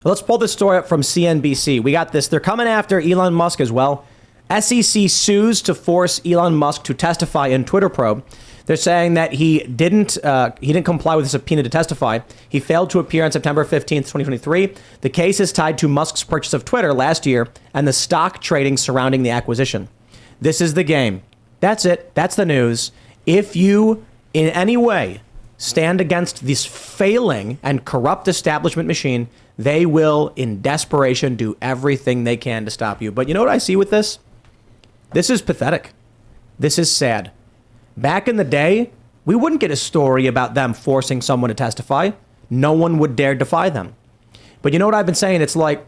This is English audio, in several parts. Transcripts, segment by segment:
Let's pull this story up from CNBC. We got this. They're coming after Elon Musk as well. SEC sues to force Elon Musk to testify in Twitter probe. They're saying that he didn't comply with a subpoena to testify. He failed to appear on September 15th, 2023. The case is tied to Musk's purchase of Twitter last year and the stock trading surrounding the acquisition. This is the game. That's it. That's the news. If you in any way stand against this failing and corrupt establishment machine, they will, in desperation, do everything they can to stop you. But you know what I see with this? This is pathetic. This is sad. Back in the day, we wouldn't get a story about them forcing someone to testify. No one would dare defy them. But you know what I've been saying? It's like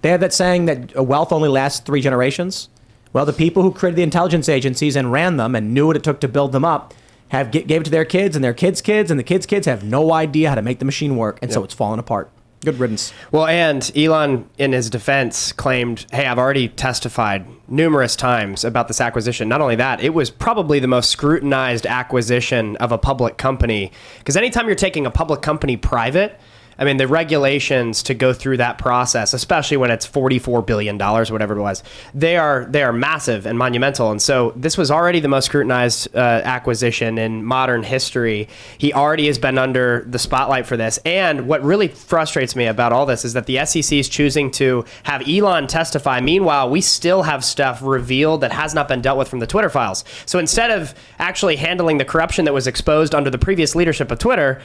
they have that saying that wealth only lasts 3 generations. Well, the people who created the intelligence agencies and ran them and knew what it took to build them up gave it to their kids and their kids' kids, and the kids' kids have no idea how to make the machine work. And so it's falling apart. Good riddance. Well, and Elon, in his defense, claimed, hey, I've already testified numerous times about this acquisition. Not only that, it was probably the most scrutinized acquisition of a public company. Because anytime you're taking a public company private, I mean, the regulations to go through that process, especially when it's $44 billion, whatever it was, they are massive and monumental. And so this was already the most scrutinized acquisition in modern history. He already has been under the spotlight for this. And what really frustrates me about all this is that the SEC is choosing to have Elon testify. Meanwhile, we still have stuff revealed that has not been dealt with from the Twitter files. So instead of actually handling the corruption that was exposed under the previous leadership of Twitter,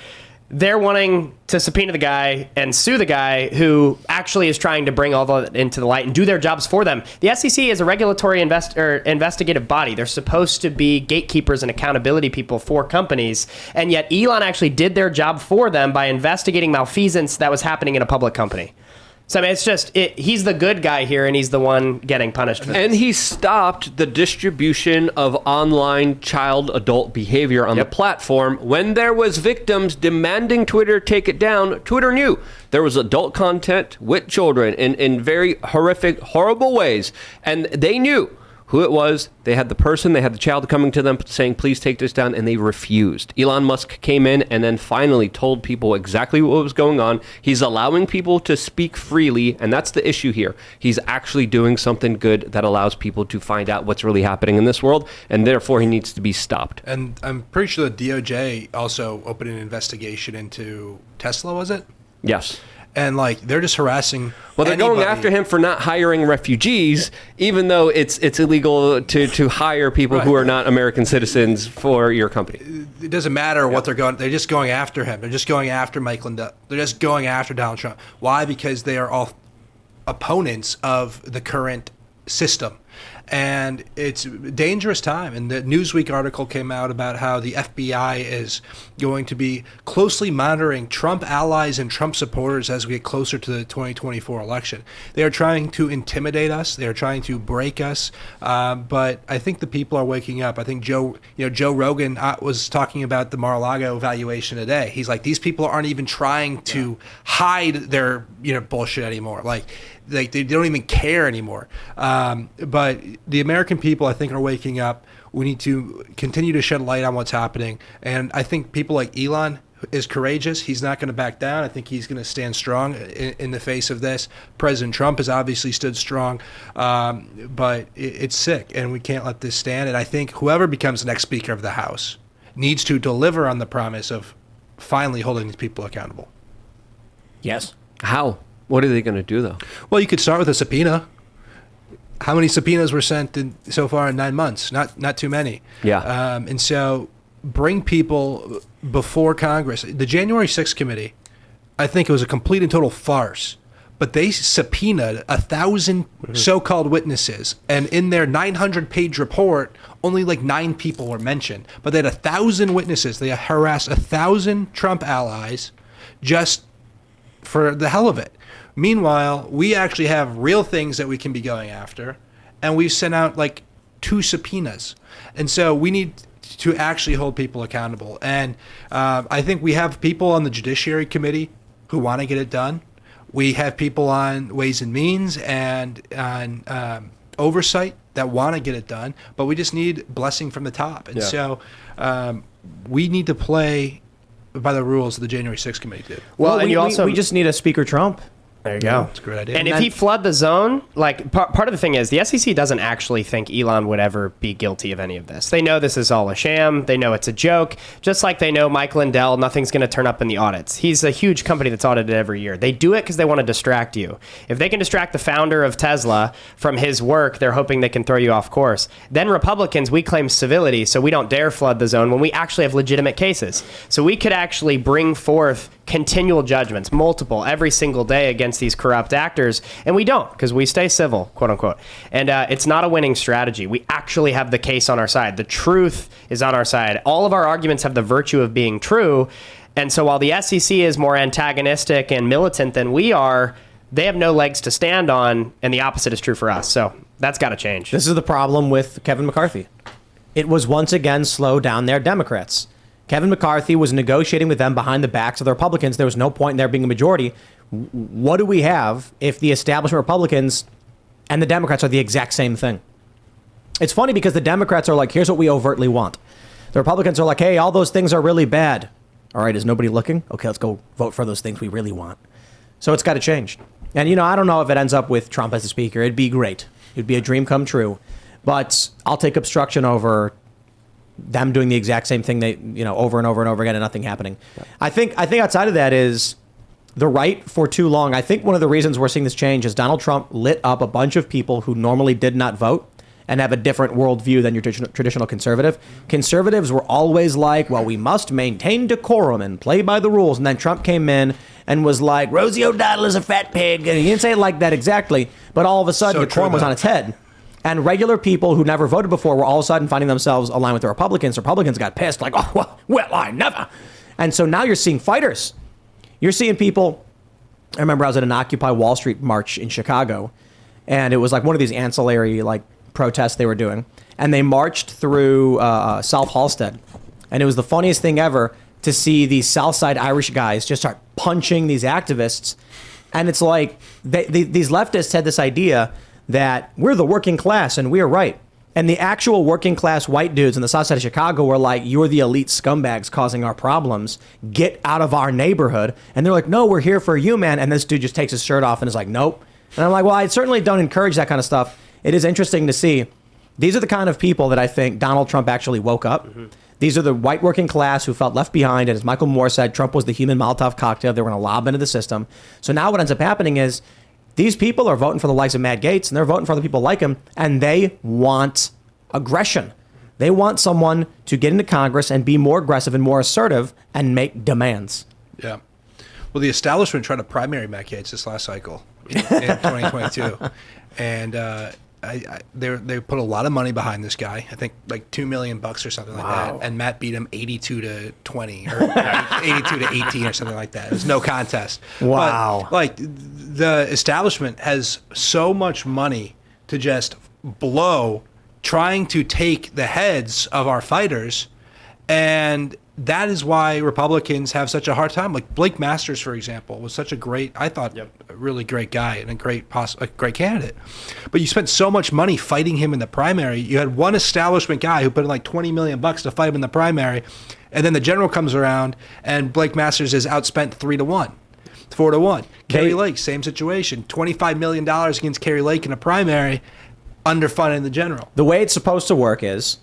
they're wanting to subpoena the guy and sue the guy who actually is trying to bring all that into the light and do their jobs for them. The SEC is a regulatory investigative body. They're supposed to be gatekeepers and accountability people for companies. And yet Elon actually did their job for them by investigating malfeasance that was happening in a public company. So, I mean, it's just, he's the good guy here, and he's the one getting punished for this. And he stopped the distribution of online child-adult behavior on the platform. When there was victims demanding Twitter take it down, Twitter knew there was adult content with children in very horrific, horrible ways. And they knew who it was. They had the child coming to them saying, please take this down, and they refused. Elon Musk came in and then finally told people exactly what was going on. He's allowing people to speak freely, and that's the issue here. He's actually doing something good that allows people to find out what's really happening in this world, and therefore he needs to be stopped. And I'm pretty sure the DOJ also opened an investigation into Tesla, was it? Yes. And like they're just harassing. Well, they're going after him for not hiring refugees, even though it's illegal to hire people who are not American citizens for your company. It doesn't matter what they're going. They're just going after him. They're just going after Mike Lindell. They're just going after Donald Trump. Why? Because they are all opponents of the current system. And it's a dangerous time. And the Newsweek article came out about how the FBI is going to be closely monitoring Trump allies and Trump supporters as we get closer to the 2024 election. They are trying to intimidate us. They are trying to break us. But I think the people are waking up. I think Joe Rogan was talking about the Mar-a-Lago valuation today. He's like, these people aren't even trying to hide their bullshit anymore. Like they don't even care anymore. But the American people, I think, are waking up. We need to continue to shed light on what's happening. And I think people like Elon is courageous. He's not going to back down. I think he's going to stand strong in the face of this. President Trump has obviously stood strong. But it's sick, and we can't let this stand. And I think whoever becomes the next Speaker of the House needs to deliver on the promise of finally holding these people accountable. Yes. How? What are they going to do, though? Well, you could start with a subpoena. How many subpoenas were sent so far in 9 months? Not too many. Yeah. And so bring people before Congress. The January 6th committee, I think it was a complete and total farce. But they subpoenaed 1,000 so-called witnesses. And in their 900-page report, only like 9 people were mentioned. But they had 1,000 witnesses. They harassed 1,000 Trump allies just for the hell of it. Meanwhile, we actually have real things that we can be going after, and we've sent out like 2 subpoenas. And so we need to actually hold people accountable. And I think we have people on the Judiciary Committee who want to get it done. We have people on Ways and Means and on Oversight that want to get it done, but we just need blessing from the top. And so we need to play by the rules of the January 6th committee did. Well, and we just need a Speaker Trump. There you go. That's a great idea. And if he flood the zone, like part of the thing is the SEC doesn't actually think Elon would ever be guilty of any of this. They know this is all a sham. They know it's a joke. Just like they know Mike Lindell, nothing's going to turn up in the audits. He's a huge company that's audited every year. They do it because they want to distract you. If they can distract the founder of Tesla from his work, they're hoping they can throw you off course. Then Republicans, we claim civility, so we don't dare flood the zone when we actually have legitimate cases. So we could actually bring forth continual judgments, multiple, every single day against these corrupt actors, and we don't because we stay civil, quote unquote. And it's not a winning strategy. We actually have the case on our side. The truth is on our side. All of our arguments have the virtue of being true. And so while the SEC is more antagonistic and militant than we are, they have no legs to stand on, and the opposite is true for us. So that's got to change. This is the problem with Kevin McCarthy. It was once again slow down their Democrats. Kevin McCarthy was negotiating with them behind the backs of the Republicans. There was no point in there being a majority. What do we have if the establishment Republicans and the Democrats are the exact same thing? It's funny because the Democrats are like, here's what we overtly want. The Republicans are like, hey, all those things are really bad. All right, is nobody looking? Okay, let's go vote for those things we really want. So it's got to change. And, I don't know if it ends up with Trump as the speaker. It'd be great. It'd be a dream come true. But I'll take obstruction over them doing the exact same thing they, over and over and over again and nothing happening. Yeah. I think outside of that is the right for too long. I think one of the reasons we're seeing this change is Donald Trump lit up a bunch of people who normally did not vote and have a different worldview than your traditional conservative. Conservatives were always like, well, we must maintain decorum and play by the rules. And then Trump came in and was like, Rosie O'Donnell is a fat pig. And he didn't say it like that exactly, but all of a sudden decorum was on its head. And regular people who never voted before were all of a sudden finding themselves aligned with the Republicans. Republicans got pissed, like, oh, well, I never. And so now you're seeing fighters. You're seeing people. I remember I was at an Occupy Wall Street march in Chicago, and it was like one of these ancillary protests they were doing. And they marched through South Halstead. And it was the funniest thing ever to see these Southside Irish guys just start punching these activists. And it's like these leftists had this idea that we're the working class and we're right. And the actual working class white dudes in the south side of Chicago were like, you're the elite scumbags causing our problems. Get out of our neighborhood. And they're like, no, we're here for you, man. And this dude just takes his shirt off and is like, nope. And I'm like, well, I certainly don't encourage that kind of stuff. It is interesting to see. These are the kind of people that I think Donald Trump actually woke up. Mm-hmm. These are the white working class who felt left behind. And as Michael Moore said, Trump was the human Molotov cocktail. They were going to lob into the system. So now what ends up happening is these people are voting for the likes of Matt Gaetz, and they're voting for other people like him, and they want aggression. They want someone to get into Congress and be more aggressive and more assertive and make demands. Yeah. Well, the establishment tried to primary Matt Gaetz this last cycle in 2022. And they put a lot of money behind this guy. I think like $2 million or something like that. And Matt beat him 82-20 or 82-18 or something like that. It was no contest. Wow. But, the establishment has so much money to just blow trying to take the heads of our fighters, and that is why Republicans have such a hard time. Like Blake Masters, for example, was such a great, I thought, a really great guy and a great candidate. But you spent so much money fighting him in the primary. You had one establishment guy who put in like $20 million to fight him in the primary, and then the general comes around, and Blake Masters is outspent 3-1. 4-1. Kerry Lake, same situation. $25 million against Kerry Lake in a primary, underfunding the general. The way it's supposed to work is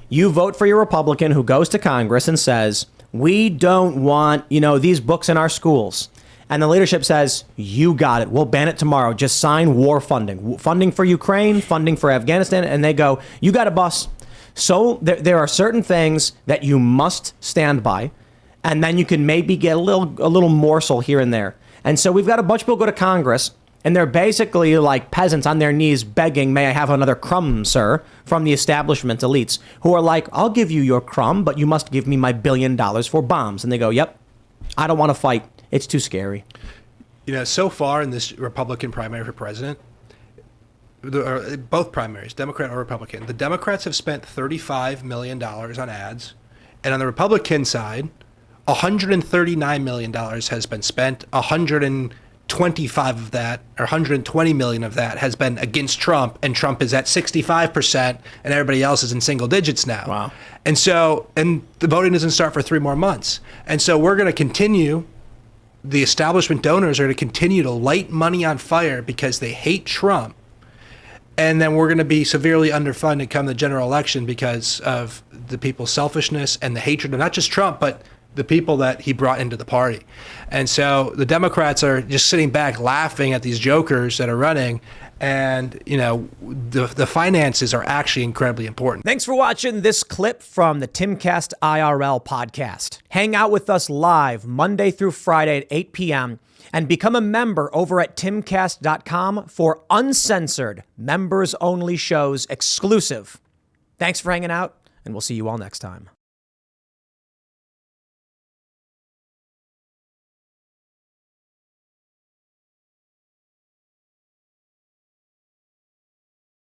you vote for your Republican who goes to Congress and says, we don't want, these books in our schools. And the leadership says, you got it. We'll ban it tomorrow. Just sign war funding. Funding for Ukraine, funding for Afghanistan. And they go, you got it, boss. So there are certain things that you must stand by. And then you can maybe get a little morsel here and there. And so we've got a bunch of people go to Congress, and they're basically like peasants on their knees begging, may I have another crumb, sir, from the establishment elites, who are like, I'll give you your crumb, but you must give me my $1 billion for bombs. And they go, yep, I don't want to fight. It's too scary. So far in this Republican primary for president, both primaries, Democrat or Republican, the Democrats have spent $35 million on ads. And on the Republican side, $139 million has been spent. 125 of that, or 120 million of that, has been against Trump, and Trump is at 65%, and everybody else is in single digits now. Wow. And the voting doesn't start for 3 more months. And so we're going to continue the establishment donors are to continue to light money on fire because they hate Trump. And then we're going to be severely underfunded come the general election because of the people's selfishness and the hatred of not just Trump, but the people that he brought into the party. And so the Democrats are just sitting back laughing at these jokers that are running. And, you know, the finances are actually incredibly important. Thanks for watching this clip from the Timcast IRL podcast. Hang out with us live Monday through Friday at 8 p.m. and become a member over at timcast.com for uncensored, members-only shows exclusive. Thanks for hanging out, and we'll see you all next time.